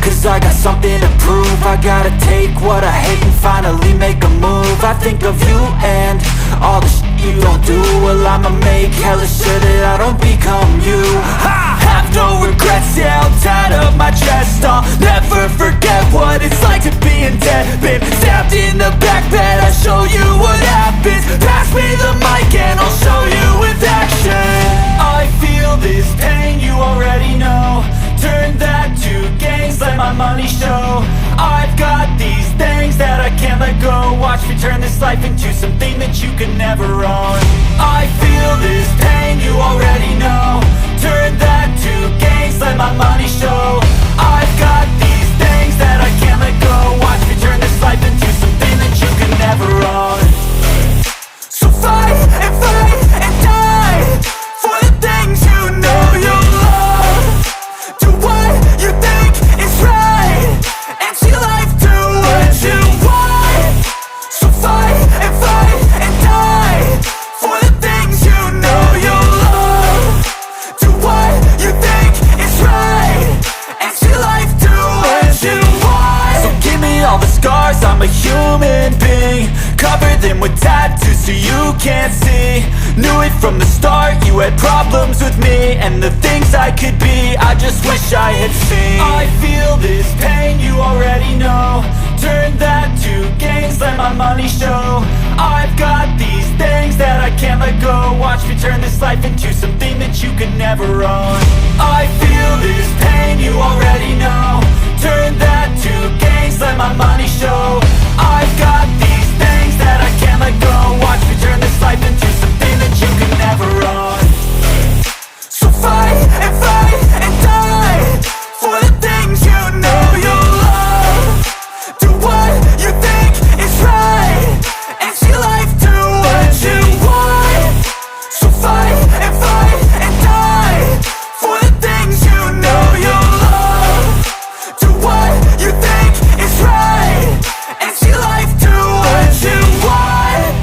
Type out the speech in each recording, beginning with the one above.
cause I got something to prove. I gotta take what I hate and finally make a move. I think of you and all the shit you don't do. Well, I'ma make hella sure that I don't become you. I have no regrets, yeah, I'll tie up my chest. I'll never forget what it's like to be in debt. Been stabbed in the back bed, I'll show you what happens. Pass me the mic and I'll show you with action. I feel this pain, you already know. Turn that to gains, let my money show. I've got these things that I can't let go. Watch me turn this life into something that you can never own. I feel this pain, you already know. Turn that to gains, let my money show. I've got these things that I can't let go. Watch me turn this life into something that you can never own. So fight and die for the things you know you love. Do what you think is right and see life do what you want. So fight and die for the things you know you love. Do what you think is right and see life do what you want. So give me all the scars, I'm a human being. Cover them with tattoos so you can't see. Knew it from the start, you had problems with me and the things I could be, I just wish I had seen. I feel this pain, you already know. Turn that to gains, let my money show. I've got these things that I can't let go. Watch me turn this life into something that you can never own. I feel this pain, you already know. Turn that to gains, let my money show. I've got these things that I can't let go. Watch me turn this life into something that you can never own. So fight and die for the things you know you love. Do what you think is right and see life do what you want. So fight and die for the things you know you love. Do what you think is right and see life do what you want.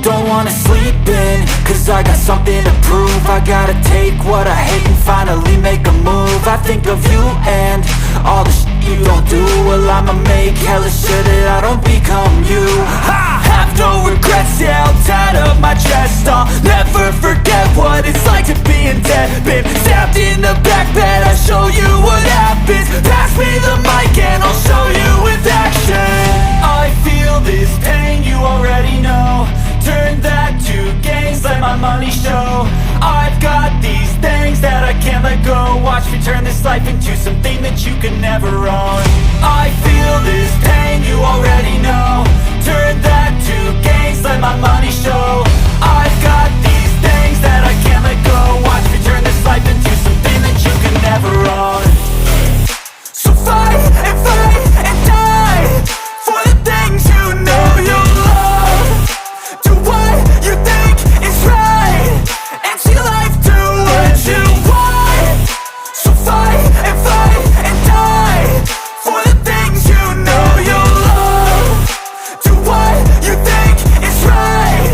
Don't wanna sleep in, cause I got something to prove. I gotta take what I hate and finally make a move. I think of you and all the shit you don't do. Well, I'ma make hella sure that I don't become you. I have no regrets, yeah, I'll tie up my chest. I'll never forget what it's like to be in debt. Been stabbed in the back bed, I'll show you what happens. Pass me the mic and I'll show you with action. I feel this pain, you already know. Turn that to gains, let my money show. I've got these things that I can't let go. Watch me turn this life into something that you can never own. I feel this pain, you already know. Turn that to gains, let my money show. I've got these things that I can't let go. Watch me turn this life into something that you can never own. So fight and die for the things you know you love. Do what you think is right and see life do what you want. So fight and die for the things you know you love. Do what you think is right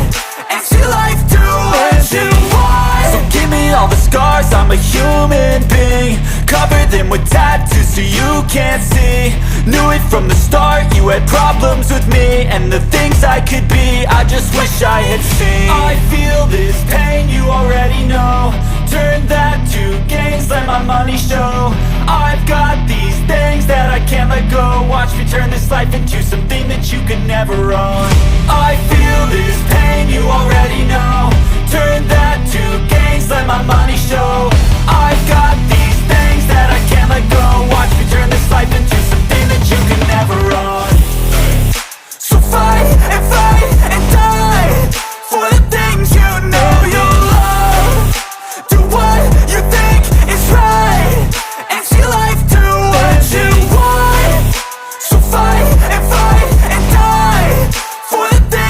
and see life do what you want. So give me all the scars, I'm a human being. Cover them with tattoos so you can't see. Knew it from the start, you had problems with me and the things I could be, I just wish I had seen. I feel this pain, you already know. Turn that to gains, let my money show. I've got these things that I can't let go. Watch me turn this life into something that you can never own. I feel this pain, you already know. Turn that to gains, let my money show. I've got these things that I can't let go. Watch me turn this life into something that you can never own. So fight and die for the things you know you love. Do what you think is right and see life do what you want. So fight and die for the things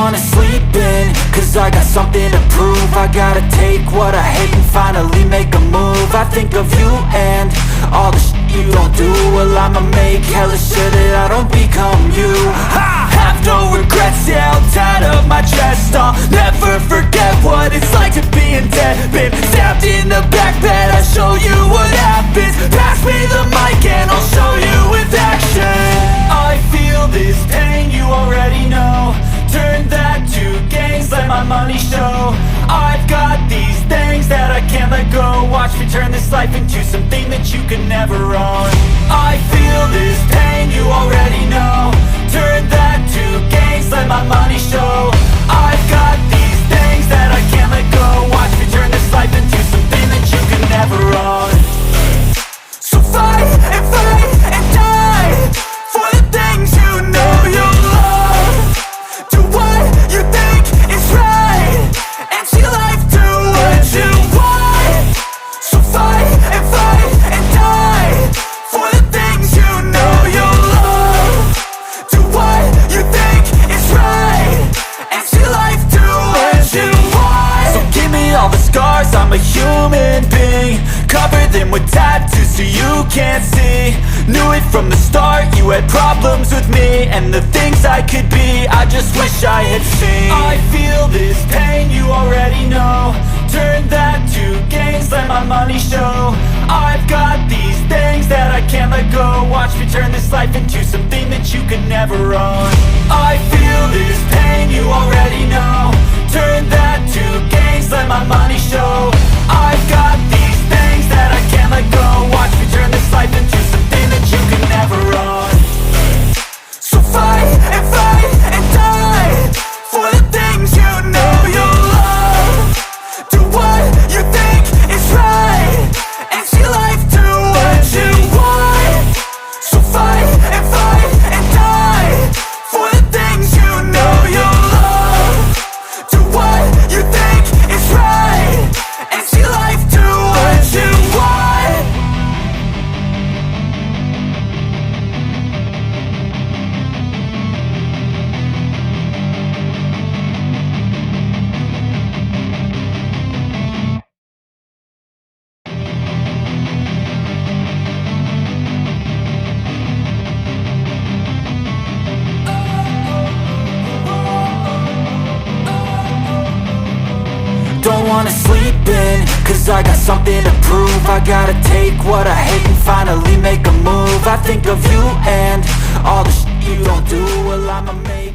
wanna sleep in, cause I got something to prove. I gotta take what I hate and finally make a move. I think of you and all the shit you don't do. Well, I'ma make hella sure that I don't become you. I have no regrets, yeah, I'll tie up my chest. I'll never forget what it's like to be in debt. Been stabbed in the back bed, I'll show you what happens. Pass me the mic and I'll show you with action. I feel this pain, you already know. Turn that to gains, let my money show. I've got these things that I can't let go. Watch me turn this life into something that you can never own. I feel this pain, you already know. Turn that to gains, let my money show. I've got these things that I can't let go. Watch me turn this life into something that you can never own. So fight and die for the things you know you love. Do what you think is right and see life do what you want. So fight and die for the things you know you love. Do what you think is right and see life do what you want. So give me all the scars, I'm a human being. Cover them with tattoos so you can't see. Knew it from the start, you had problems with me and the things I could be, I just wish I had seen. I feel this pain, you already know. Turn that to gains, let my money show. I've got these things that I can't let go. Watch me turn this life into something that you can never own. I feel this pain, you already know. Turn that to gains, let my money show. I've got these things that I can't let go. Watch me turn this life into something that you can never own. So fight and die for the things you know you love. Do what you think is right and see life do what you want. So fight and die for the things you know you love. Do what you think is right and see life do what you want. Don't wanna sleep in, cause I got something to prove. I gotta take what I hate and finally make a move. I think of you and all the shit you don't do. Well, I'ma make